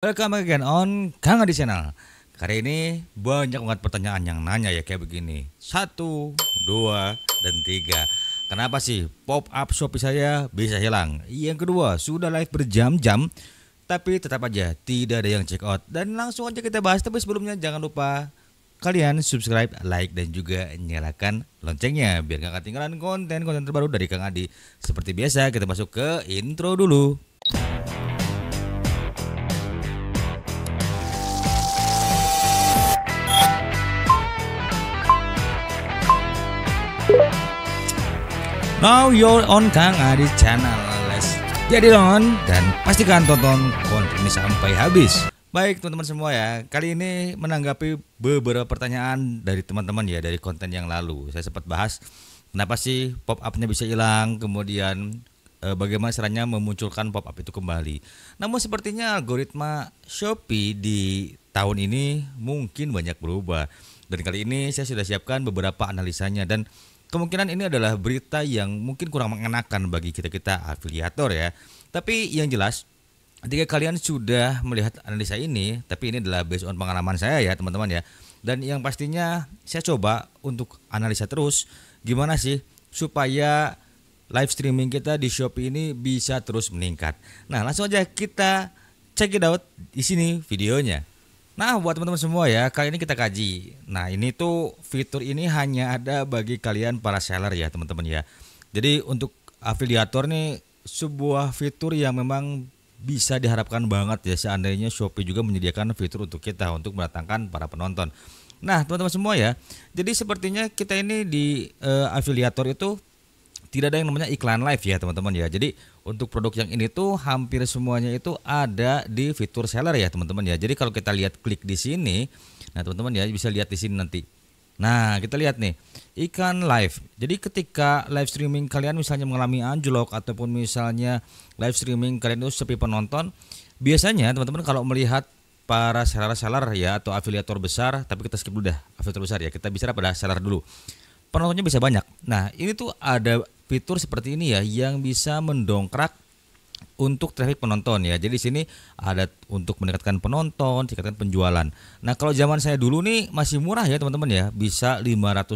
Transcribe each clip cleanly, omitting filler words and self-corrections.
Welcome again on Kang Adi Channel. Kali ini banyak banget pertanyaan yang nanya ya kayak begini. Satu, dua, dan tiga. Kenapa sih pop up Shopee saya bisa hilang? Yang kedua, sudah live berjam-jam tapi tetap aja tidak ada yang check out. Dan langsung aja kita bahas, tapi sebelumnya jangan lupa kalian subscribe, like, dan juga nyalakan loncengnya biar gak ketinggalan konten-konten terbaru dari Kang Adi. Seperti biasa kita masuk ke intro dulu. Now you're on Kang Adi Channel. Let's get it on dan pastikan tonton konten ini sampai habis. Baik teman-teman semua ya, kali ini menanggapi beberapa pertanyaan dari teman-teman ya dari konten yang lalu. Saya sempat bahas kenapa sih pop up-nya bisa hilang, kemudian bagaimana caranya memunculkan pop up itu kembali. Namun sepertinya algoritma Shopee di tahun ini mungkin banyak berubah. Dan kali ini saya sudah siapkan beberapa analisanya dan kemungkinan ini adalah berita yang mungkin kurang mengenakan bagi kita-kita afiliator ya. Tapi yang jelas ketika kalian sudah melihat analisa ini, tapi ini adalah based on pengalaman saya ya teman-teman ya. Dan yang pastinya saya coba untuk analisa terus gimana sih supaya live streaming kita di Shopee ini bisa terus meningkat. Nah, langsung aja kita check it out di sini videonya. Nah, buat teman-teman semua ya, kali ini kita kaji. Nah, ini tuh fitur ini hanya ada bagi kalian para seller ya, teman-teman ya. Jadi untuk afiliator nih sebuah fitur yang memang bisa diharapkan banget ya seandainya Shopee juga menyediakan fitur untuk kita untuk mendatangkan para penonton. Nah, teman-teman semua ya. Jadi sepertinya kita ini di afiliator itu tidak ada yang namanya iklan live ya teman-teman ya. Jadi untuk produk yang ini tuh hampir semuanya itu ada di fitur seller ya teman-teman ya. Jadi kalau kita lihat klik di sini, nah teman-teman ya bisa lihat di sini nanti. Nah kita lihat nih iklan live. Jadi ketika live streaming kalian misalnya mengalami anjlok ataupun misalnya live streaming kalian itu sepi penonton, biasanya teman-teman kalau melihat para seller-seller ya atau afiliator besar, tapi kita skip dulu dah afiliator besar ya. Kita bicara pada seller dulu. Penontonnya bisa banyak. Nah ini tuh ada fitur seperti ini ya yang bisa mendongkrak untuk traffic penonton ya. Jadi di sini ada untuk meningkatkan penonton, meningkatkan penjualan. Nah kalau zaman saya dulu nih masih murah ya teman-teman ya, bisa Rp500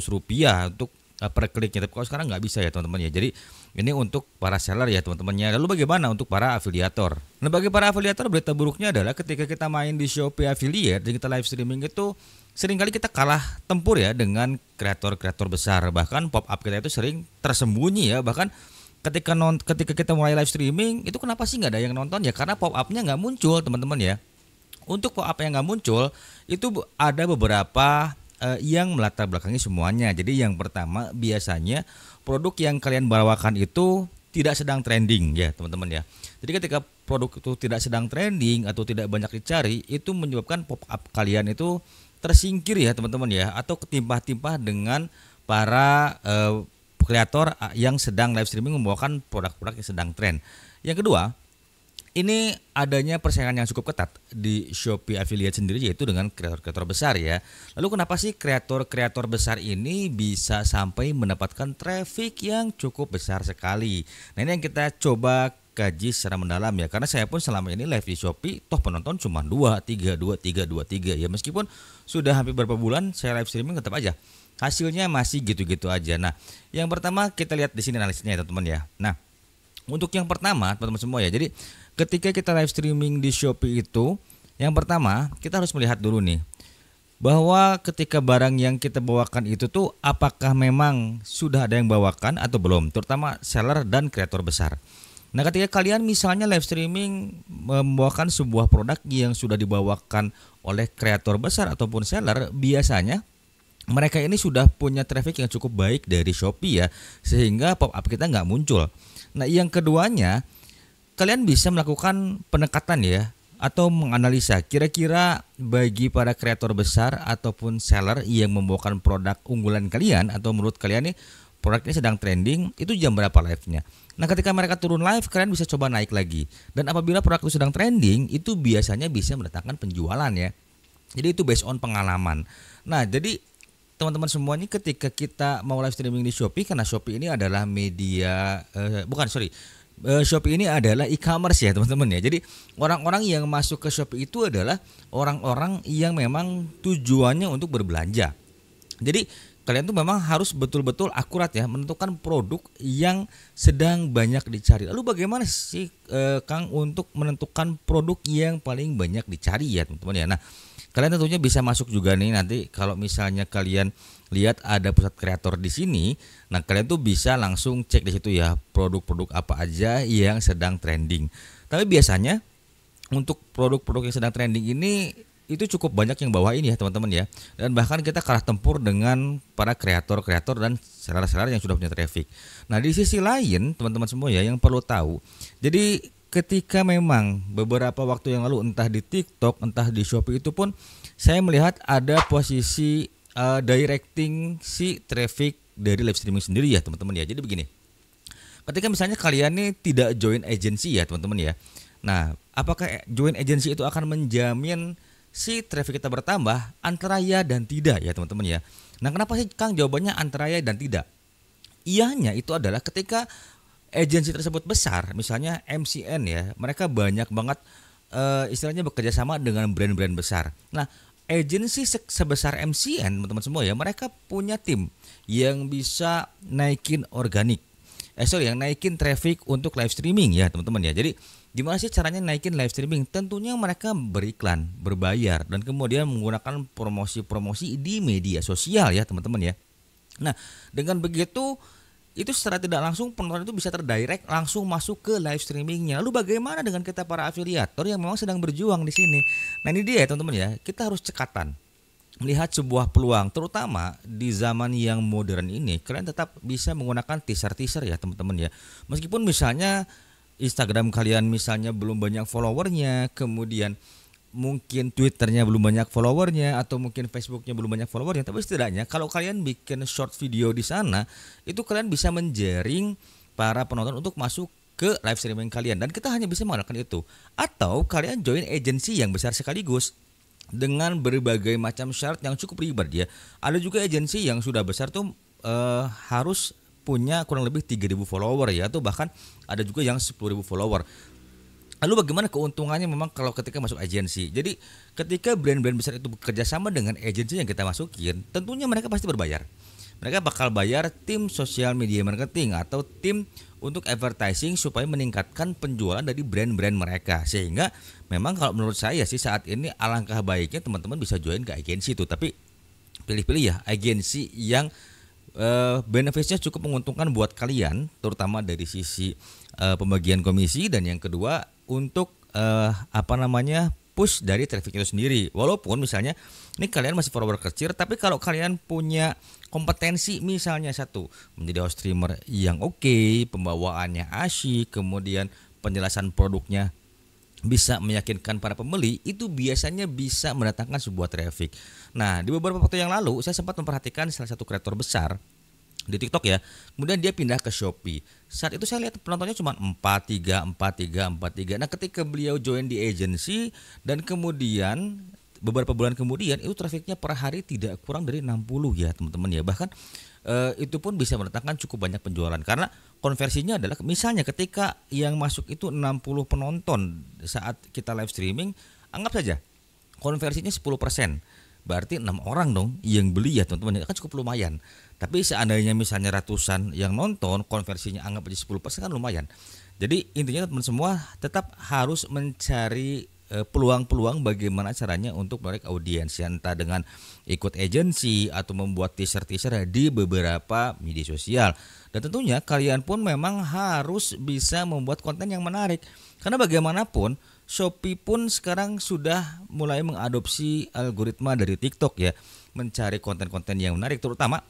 untuk per kliknya. Tapi kalau sekarang nggak bisa ya teman-teman ya. Jadi ini untuk para seller ya teman-temannya. Lalu bagaimana untuk para afiliator? Nah bagi para afiliator berita buruknya adalah ketika kita main di Shopee Affiliate dan kita live streaming itu seringkali kita kalah tempur ya dengan kreator-kreator besar. Bahkan pop up kita itu sering tersembunyi ya. Bahkan ketika kita mulai live streaming itu kenapa sih nggak ada yang nonton ya? Karena pop up-nya nggak muncul teman-teman ya. Untuk pop up yang nggak muncul itu ada beberapa yang melatar belakangi semuanya. Jadi yang pertama biasanya produk yang kalian bawakan itu tidak sedang trending ya teman-teman ya. Jadi ketika produk itu tidak sedang trending atau tidak banyak dicari, itu menyebabkan pop up kalian itu tersingkir ya teman-teman ya, atau ketimpah-timpah dengan para kreator yang sedang live streaming membawakan produk-produk yang sedang tren. Yang kedua, ini adanya persaingan yang cukup ketat di Shopee Affiliate sendiri yaitu dengan kreator-kreator besar ya. Lalu kenapa sih kreator-kreator besar ini bisa sampai mendapatkan traffic yang cukup besar sekali? Nah ini yang kita coba kaji secara mendalam ya, karena saya pun selama ini live di Shopee toh penonton cuma 2, 3 ya, meskipun sudah hampir beberapa bulan saya live streaming tetap aja hasilnya masih gitu-gitu aja. Nah yang pertama kita lihat di sini analisisnya ya teman-teman ya. Nah untuk yang pertama teman-teman semua ya, jadi ketika kita live streaming di Shopee itu yang pertama kita harus melihat dulu nih bahwa ketika barang yang kita bawakan itu tuh apakah memang sudah ada yang bawakan atau belum, terutama seller dan kreator besar. Nah ketika kalian misalnya live streaming membawakan sebuah produk yang sudah dibawakan oleh kreator besar ataupun seller, biasanya mereka ini sudah punya traffic yang cukup baik dari Shopee ya, sehingga pop up kita nggak muncul. Nah yang keduanya, kalian bisa melakukan pendekatan ya, atau menganalisa kira-kira bagi para kreator besar ataupun seller yang membawakan produk unggulan kalian atau menurut kalian nih produknya sedang trending, itu jam berapa live-nya. Nah ketika mereka turun live, kalian bisa coba naik lagi. Dan apabila produk itu sedang trending, itu biasanya bisa mendatangkan penjualan ya. Jadi itu based on pengalaman. Nah jadi teman-teman semua ini ketika kita mau live streaming di Shopee, karena Shopee ini adalah media Shopee ini adalah e-commerce ya teman-teman ya. Jadi orang-orang yang masuk ke Shopee itu adalah orang-orang yang memang tujuannya untuk berbelanja. Jadi kalian tuh memang harus betul-betul akurat ya menentukan produk yang sedang banyak dicari. Lalu bagaimana sih Kang untuk menentukan produk yang paling banyak dicari ya teman-teman ya. Nah, kalian tentunya bisa masuk juga nih nanti kalau misalnya kalian lihat ada pusat kreator di sini. Nah, kalian tuh bisa langsung cek di situ ya produk-produk apa aja yang sedang trending. Tapi biasanya untuk produk-produk yang sedang trending ini itu cukup banyak yang bawa ini ya teman-teman ya. Dan bahkan kita kalah tempur dengan para kreator-kreator dan seller-seller yang sudah punya traffic. Nah, di sisi lain teman-teman semua ya yang perlu tahu. Jadi ketika memang beberapa waktu yang lalu entah di TikTok, entah di Shopee itu pun saya melihat ada posisi directing si traffic dari live streaming sendiri ya teman-teman ya. Jadi begini. Ketika misalnya kalian nih tidak join agency ya teman-teman ya. Nah, apakah join agency itu akan menjamin si traffic kita bertambah? Antara ya dan tidak ya teman-teman ya. Nah, kenapa sih Kang jawabannya antara ya dan tidak? Iyanya itu adalah ketika agensi tersebut besar, misalnya MCN ya, mereka banyak banget istilahnya bekerja sama dengan brand-brand besar. Nah, agensi sebesar MCN teman-teman semua ya, mereka punya tim yang bisa naikin organik. Yang naikin traffic untuk live streaming ya teman-teman ya. Jadi gimana sih caranya naikin live streaming? Tentunya mereka beriklan, berbayar, dan kemudian menggunakan promosi-promosi di media sosial ya teman-teman ya. Nah, dengan begitu itu secara tidak langsung penonton itu bisa terdirect langsung masuk ke live streamingnya. Lalu bagaimana dengan kita para afiliator yang memang sedang berjuang di sini? Nah, ini dia ya teman-teman ya. Kita harus cekatan melihat sebuah peluang, terutama di zaman yang modern ini. Kalian tetap bisa menggunakan teaser ya teman-teman ya. Meskipun misalnya Instagram kalian misalnya belum banyak followernya, kemudian mungkin Twitternya belum banyak followernya, atau mungkin Facebooknya belum banyak followernya, tapi setidaknya kalau kalian bikin short video di sana, itu kalian bisa menjaring para penonton untuk masuk ke live streaming kalian, dan kita hanya bisa menggunakan itu. Atau kalian join agency yang besar sekaligus dengan berbagai macam syarat yang cukup ribet ya. Ada juga agensi yang sudah besar tuh harus punya kurang lebih 3.000 follower ya, atau bahkan ada juga yang 10.000 follower. Lalu bagaimana keuntungannya memang kalau ketika masuk agensi? Jadi ketika brand-brand besar itu bekerja sama dengan agensi yang kita masukin, tentunya mereka pasti berbayar. Mereka bakal bayar tim sosial media marketing atau tim untuk advertising supaya meningkatkan penjualan dari brand-brand mereka. Sehingga memang kalau menurut saya sih saat ini alangkah baiknya teman-teman bisa join ke agensi itu. Tapi pilih-pilih ya agensi yang benefitnya cukup menguntungkan buat kalian, terutama dari sisi pembagian komisi, dan yang kedua untuk push dari traffic itu sendiri. Walaupun misalnya ini kalian masih follower kecil, tapi kalau kalian punya kompetensi misalnya satu menjadi host streamer yang oke, pembawaannya asyik, kemudian penjelasan produknya bisa meyakinkan para pembeli, itu biasanya bisa mendatangkan sebuah traffic. Nah, di beberapa waktu yang lalu saya sempat memperhatikan salah satu kreator besar di TikTok ya. Kemudian dia pindah ke Shopee. Saat itu saya lihat penontonnya cuma 43. Nah, ketika beliau join di agency dan kemudian beberapa bulan kemudian itu trafficnya per hari tidak kurang dari 60 ya teman-teman ya. Bahkan itu pun bisa mendatangkan cukup banyak penjualan, karena konversinya adalah misalnya ketika yang masuk itu 60 penonton saat kita live streaming, anggap saja konversinya 10%, berarti 6 orang dong yang beli ya teman-teman, kan cukup lumayan. Tapi seandainya misalnya ratusan yang nonton, konversinya anggap aja 10% kan lumayan. Jadi intinya teman-teman semua tetap harus mencari peluang-peluang bagaimana caranya untuk menarik audiens, entah dengan ikut agensi atau membuat teaser-teaser di beberapa media sosial. Dan tentunya kalian pun memang harus bisa membuat konten yang menarik, karena bagaimanapun Shopee pun sekarang sudah mulai mengadopsi algoritma dari TikTok ya, mencari konten-konten yang menarik, terutama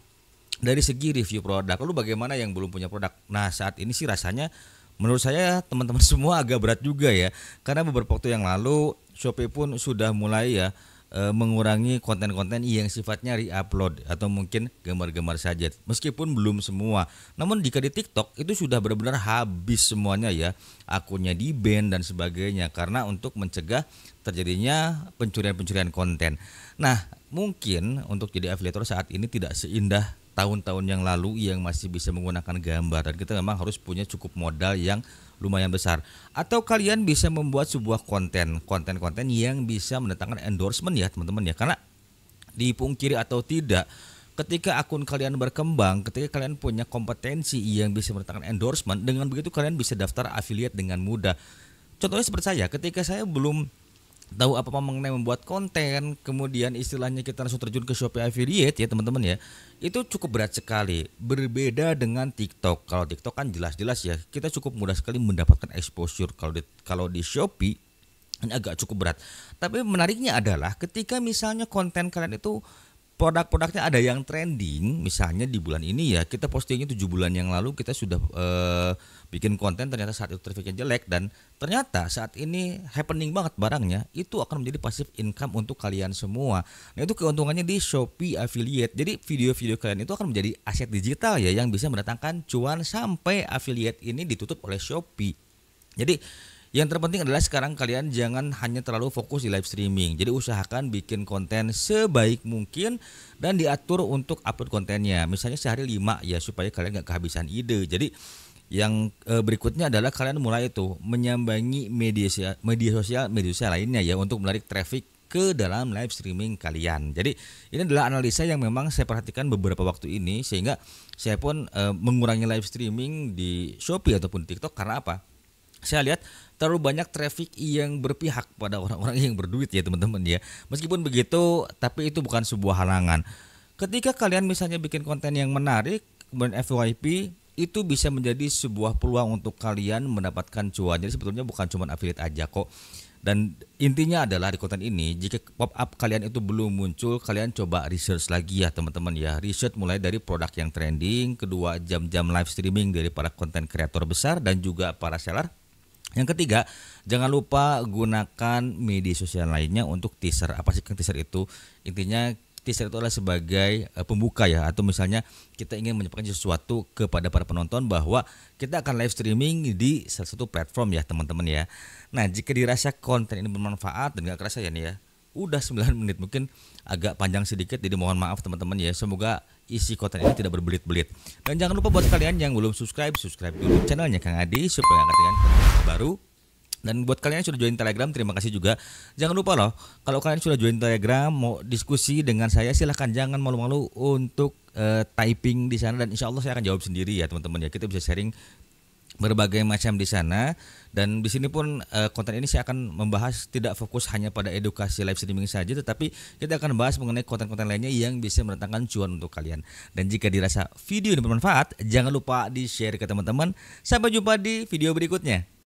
dari segi review produk. Lalu bagaimana yang belum punya produk? Nah, saat ini sih rasanya menurut saya teman-teman semua agak berat juga ya, karena beberapa waktu yang lalu Shopee pun sudah mulai ya mengurangi konten-konten yang sifatnya re-upload atau mungkin gambar-gambar saja, meskipun belum semua. Namun jika di TikTok itu sudah benar-benar habis semuanya ya, akunnya di-ban dan sebagainya, karena untuk mencegah terjadinya pencurian-pencurian konten. Nah, mungkin untuk jadi afiliator saat ini tidak seindah tahun-tahun yang lalu yang masih bisa menggunakan gambar, dan kita memang harus punya cukup modal yang lumayan besar. Atau kalian bisa membuat sebuah konten yang bisa mendatangkan endorsement ya teman-teman ya. Karena dipungkiri atau tidak, ketika akun kalian berkembang, ketika kalian punya kompetensi yang bisa mendatangkan endorsement, dengan begitu kalian bisa daftar affiliate dengan mudah. Contohnya seperti saya, ketika saya belum tahu apa mengenai membuat konten, kemudian istilahnya kita langsung terjun ke Shopee affiliate ya teman-teman ya, itu cukup berat sekali. Berbeda dengan TikTok. Kalau TikTok kan jelas-jelas ya, kita cukup mudah sekali mendapatkan exposure. Kalau di Shopee ini agak cukup berat. Tapi menariknya adalah ketika misalnya konten kalian itu produk-produknya ada yang trending, misalnya di bulan ini ya, kita postingnya 7 bulan yang lalu kita sudah bikin konten, ternyata saat itu trafficnya jelek dan ternyata saat ini happening banget barangnya, itu akan menjadi passive income untuk kalian semua. Nah itu keuntungannya di Shopee affiliate. Jadi video-video kalian itu akan menjadi aset digital ya, yang bisa mendatangkan cuan sampai affiliate ini ditutup oleh Shopee. Jadi yang terpenting adalah sekarang kalian jangan hanya terlalu fokus di live streaming. Jadi usahakan bikin konten sebaik mungkin dan diatur untuk upload kontennya. Misalnya sehari 5 ya, supaya kalian gak kehabisan ide. Jadi yang berikutnya adalah kalian mulai itu menyambangi media sosial lainnya ya, untuk menarik traffic ke dalam live streaming kalian. Jadi ini adalah analisa yang memang saya perhatikan beberapa waktu ini, sehingga saya pun mengurangi live streaming di Shopee ataupun TikTok. Karena apa? Saya lihat terlalu banyak traffic yang berpihak pada orang-orang yang berduit ya teman-teman ya. Meskipun begitu, tapi itu bukan sebuah halangan. Ketika kalian misalnya bikin konten yang menarik, kemudian FYP, itu bisa menjadi sebuah peluang untuk kalian mendapatkan cuan. Jadi sebetulnya bukan cuma affiliate aja kok. Dan intinya adalah di konten ini, jika pop up kalian itu belum muncul, kalian coba research lagi ya teman-teman ya. Research mulai dari produk yang trending, kedua jam-jam live streaming dari para konten kreator besar dan juga para seller. Yang ketiga, jangan lupa gunakan media sosial lainnya untuk teaser. Apa sih teaser itu? Intinya teaser itu adalah sebagai pembuka ya, atau misalnya kita ingin menyampaikan sesuatu kepada para penonton bahwa kita akan live streaming di salah satu platform ya teman-teman ya. Nah, jika dirasa konten ini bermanfaat dan gak kerasa ya nih ya, udah 9 menit, mungkin agak panjang sedikit, jadi mohon maaf teman-teman ya. Semoga isi konten ini tidak berbelit-belit. Dan jangan lupa buat kalian yang belum subscribe dulu channelnya Kang Adi supaya nggak ketinggalan konten baru. Dan buat kalian yang sudah join Telegram, terima kasih juga. Jangan lupa loh, kalau kalian sudah join Telegram mau diskusi dengan saya, silahkan jangan malu-malu untuk typing di sana, dan insya Allah saya akan jawab sendiri ya teman-teman ya. Kita bisa sharing berbagai macam di sana, dan di sini pun konten ini saya akan membahas tidak fokus hanya pada edukasi live streaming saja, tetapi kita akan bahas mengenai konten-konten lainnya yang bisa mendatangkan cuan untuk kalian. Dan jika dirasa video ini bermanfaat, jangan lupa di-share ke teman-teman. Sampai jumpa di video berikutnya.